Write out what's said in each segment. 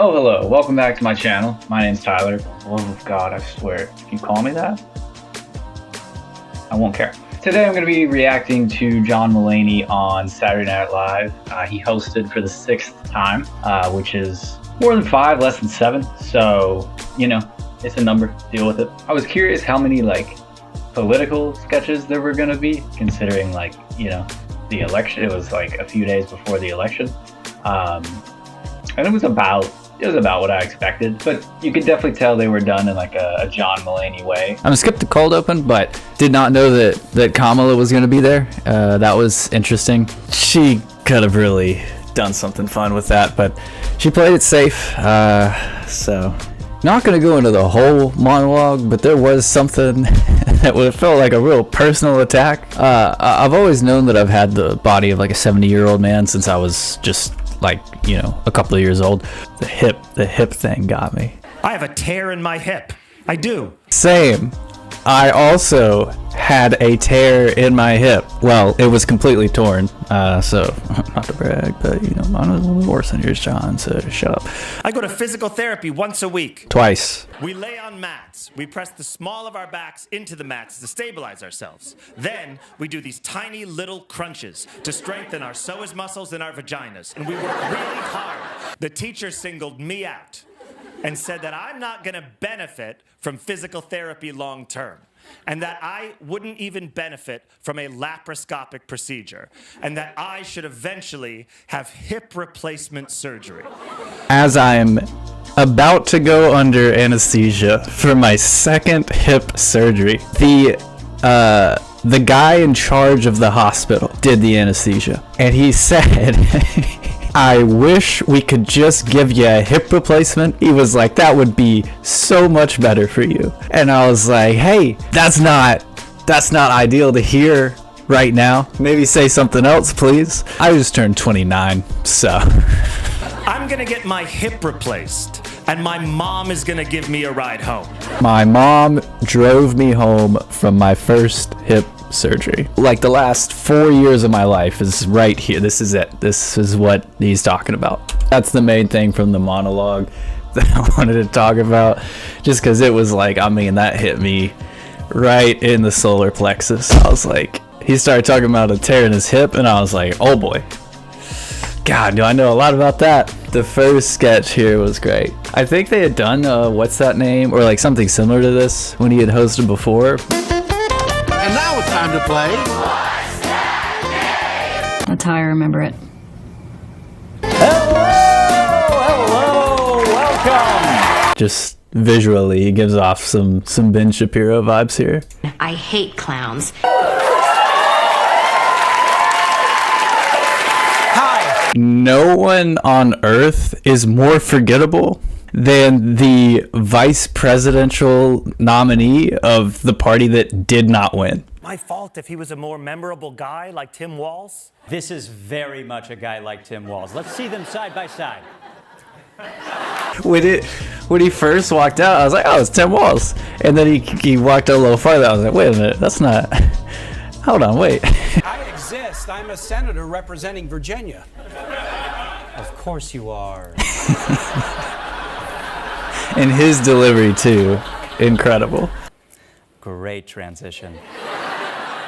Oh, hello. Welcome back to my channel. My name's Tyler. For the love of God, I swear. If you call me that, I won't care. Today I'm going to be reacting to John Mulaney on Saturday Night Live. He hosted for the 6th time, which is more than 5, less than 7. So, you know, it's a number. Deal with it. I was curious how many, political sketches there were going to be, considering, the election. It was, a few days before the election. And it was about what I expected, but you could definitely tell they were done in a John Mulaney way. I'm gonna skip the cold open, but did not know that Kamala was gonna be there. That was interesting. She could have really done something fun with that, but she played it safe. So not gonna go into the whole monologue, but there was something that felt like a real personal attack. I've always known that I've had the body of a 70-year-old man since I was just a couple of years old. The hip thing got me. I have a tear in my hip. I do. Same. I also had a tear in my hip. Well, it was completely torn. So not to brag, but mine was a little worse than yours, John. So shut up. I go to physical therapy once a week. Twice. We lay on mats. We press the small of our backs into the mats to stabilize ourselves. Then we do these tiny little crunches to strengthen our psoas muscles in our vaginas. And we work really hard. The teacher singled me out and said that I'm not going to benefit from physical therapy long term, and that I wouldn't even benefit from a laparoscopic procedure, and that I should eventually have hip replacement surgery. As I'm about to go under anesthesia for my second hip surgery, the guy in charge of the hospital did the anesthesia, and he said, I wish we could just give you a hip replacement. He was like, that would be so much better for you. And I was like, hey, that's not ideal to hear right now. Maybe say something else, please. I just turned 29, so. I'm gonna get my hip replaced, and my mom is gonna give me a ride home. My mom drove me home from my first hip surgery. The last 4 years of my life is right here. This is it. This is what he's talking about. That's the main thing from the monologue that I wanted to talk about, just because it was that hit me right in the solar plexus. I was like, he started talking about a tear in his hip, and I was like, oh boy. God, do I know a lot about that. The first sketch here was great. I think they had done What's That Name, or something similar to this when he had hosted before. And now it's time to play. That's how I remember it. Hello, welcome. Just visually, he gives off some Ben Shapiro vibes here. I hate clowns. Hi. No one on earth is more forgettable than the vice presidential nominee of the party that did not win. My fault if he was a more memorable guy like Tim Walz? This is very much a guy like Tim Walz. Let's see them side by side. When he first walked out, I was like, oh, it's Tim Walz. And then he walked a little farther. I was like, wait a minute, that's not... Hold on, wait. I exist. I'm a senator representing Virginia. Of course you are. And his delivery, too. Incredible. Great transition.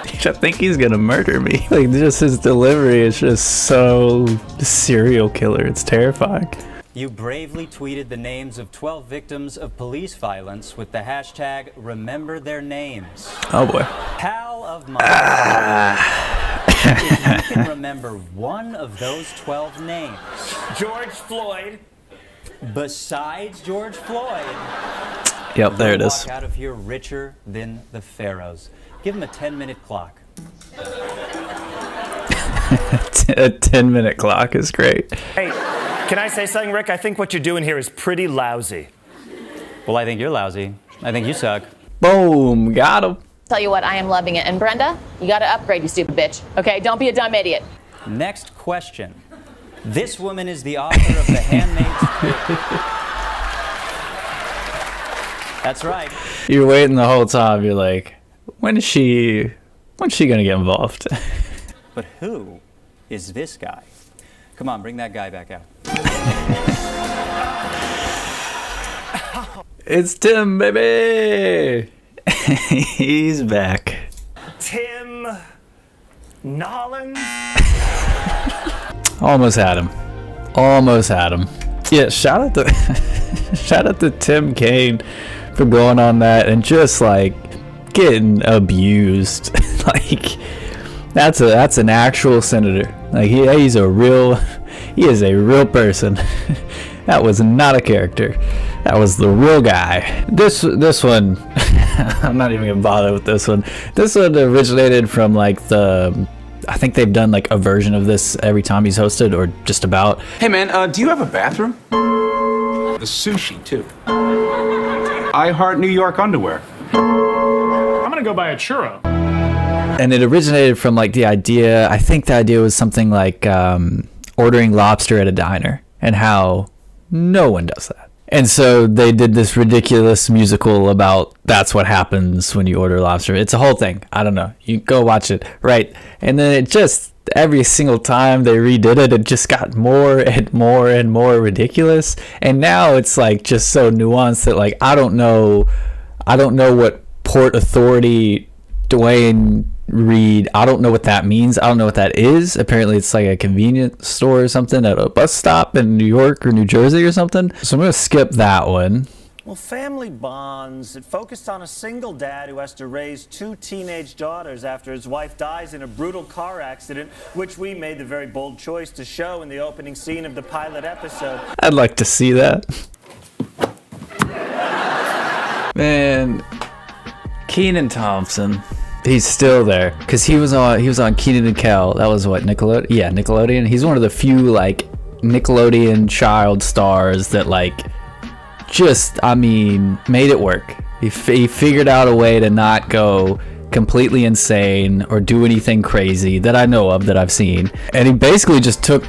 I think he's gonna murder me. Just his delivery is just so serial killer. It's terrifying. You bravely tweeted the names of 12 victims of police violence with the hashtag Remember Their Names. Oh boy. Pal of mine. If you can remember one of those 12 names. George Floyd. Besides George Floyd. Yep, there it is. Walk out of here richer than the pharaohs. Give him a 10-minute clock. A 10-minute clock is great. Hey, can I say something, Rick? I think what you're doing here is pretty lousy. Well, I think you're lousy. I think you suck. Boom, got him. Tell you what, I am loving it. And Brenda, you gotta upgrade, you stupid bitch. Okay, don't be a dumb idiot. Next question. This woman is the author of The Handmaid's Tale. That's right. You're waiting the whole time. You're like, when's she gonna get involved? But who is this guy? Come on, bring that guy back out. It's Tim, baby. He's back. Tim Nolan. Almost had him. Yeah, shout out to Tim Kaine for going on that and just like getting abused. Like that's an actual senator. Like he is a real person. That was not a character. That was the real guy. This one, I'm not even gonna bother with this one. This one originated from like I think they've done like a version of this every time he's hosted, or just about. Hey man, do you have a bathroom? The sushi too. I heart New York underwear. I'm gonna go buy a churro. And it originated from like the idea, I think the idea was something like ordering lobster at a diner, and how no one does that. And so they did this ridiculous musical about that's what happens when you order lobster. It's a whole thing. I don't know. You go watch it, right? And then it just, every single time they redid it, it just got more and more and more ridiculous. And now it's like just so nuanced that like I don't know what Port Authority Dwayne Reed, I don't know what that means. I don't know what that is. Apparently it's like a convenience store or something at a bus stop in New York or New Jersey or something. So I'm gonna skip that one. Well, Family Bonds, it focused on a single dad who has to raise 2 teenage daughters after his wife dies in a brutal car accident, which we made the very bold choice to show in the opening scene of the pilot episode. I'd like to see that. Man, Kenan Thompson. He's still there because he was on Kenan and Kel. That was what, Nickelodeon? Yeah, Nickelodeon. He's one of the few like Nickelodeon child stars that like just, I mean, made it work. He figured out a way to not go completely insane or do anything crazy that I know of, that I've seen. And he basically just took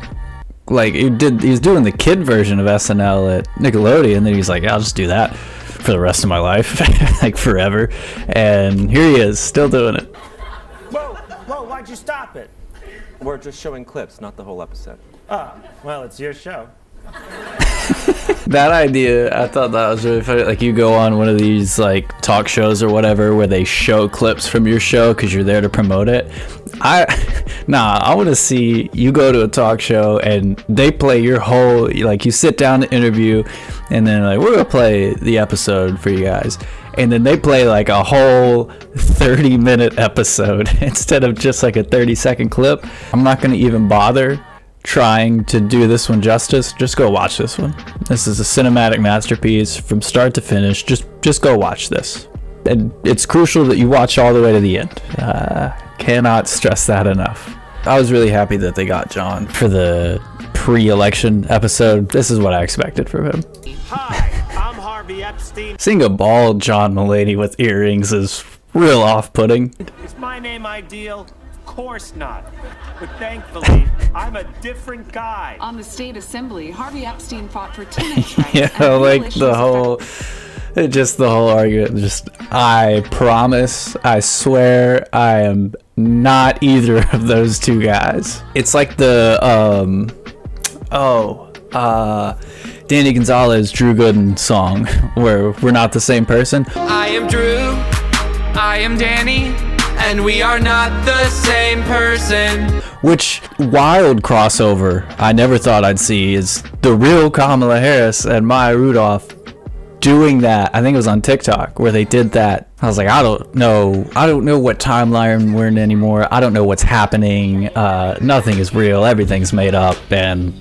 like he was doing the kid version of SNL at Nickelodeon, and then he's like, I'll just do that for the rest of my life, like forever. And here he is, still doing it. Whoa, why'd you stop it? We're just showing clips, not the whole episode. Oh, well, it's your show. That idea, I thought that was really funny. Like you go on one of these like talk shows or whatever where they show clips from your show because you're there to promote it. I want to see you go to a talk show and they play your whole, like you sit down to interview and then like, we're gonna play the episode for you guys, and then they play like a whole 30-minute episode instead of just like a 30-second clip. I'm not gonna even bother trying to do this one justice. Just go watch this one. This is a cinematic masterpiece from start to finish. Just go watch this, and it's crucial that you watch all the way to the end. Cannot stress that enough. I was really happy that they got John for the pre-election episode. This is what I expected from him. Hi, I'm Harvey Epstein. Seeing a bald John Mulaney with earrings is real off-putting. Is my name ideal? Of course not. But thankfully, I'm a different guy. On the state assembly, Harvey Epstein fought for teenage rights. Yeah, like the whole argument. Just, I promise, I swear, I am not either of those two guys. It's like the, Danny Gonzalez, Drew Gooden song, where we're not the same person. I am Drew, I am Danny, and we are not the same person. Which wild crossover I never thought I'd see is the real Kamala Harris and Maya Rudolph doing that. I think it was on TikTok where they did that. I was like, I don't know what timeline we're in anymore. I don't know what's happening. Nothing is real. Everything's made up, and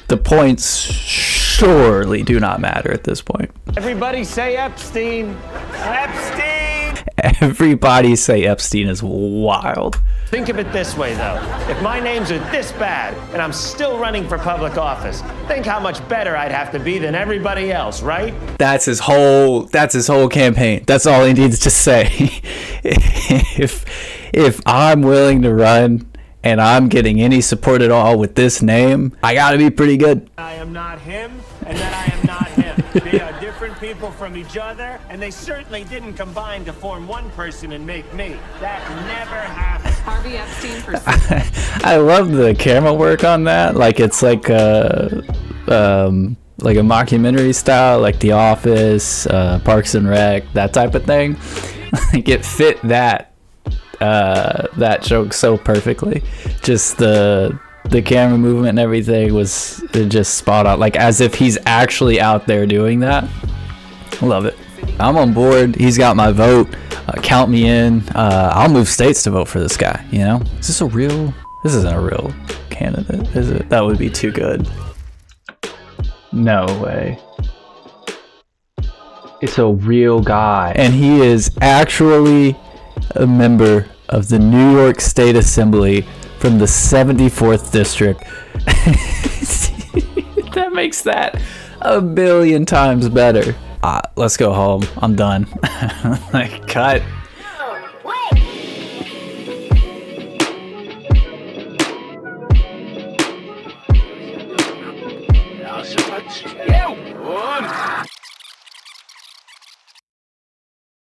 the points surely do not matter at this point. Everybody say Epstein. Epstein! Everybody say Epstein is wild. Think of it this way, though. If my names are this bad and I'm still running for public office, think how much better I'd have to be than everybody else, right? That's his whole campaign. That's all he needs to say. If I'm willing to run and I'm getting any support at all with this name, I gotta be pretty good. I am not him, and that I am not him. They are different people from each other, and they certainly didn't combine to form one person and make me. That never happened. Harvey Epstein for I love the camera work on that. Like it's like like a mockumentary style, like The Office, Parks and Rec, that type of thing. Like it fit that joke so perfectly. Just the camera movement and everything was just spot on, like as if he's actually out there doing that. Love it. I'm on board. He's got my vote. Count me in. I'll move states to vote for this guy. You know, this isn't a real candidate, is it? That would be too good. No way. It's a real guy, and he is actually a member of the New York State Assembly from the 74th district. That makes that a billion times better. Let's go home. I'm done. Like, cut.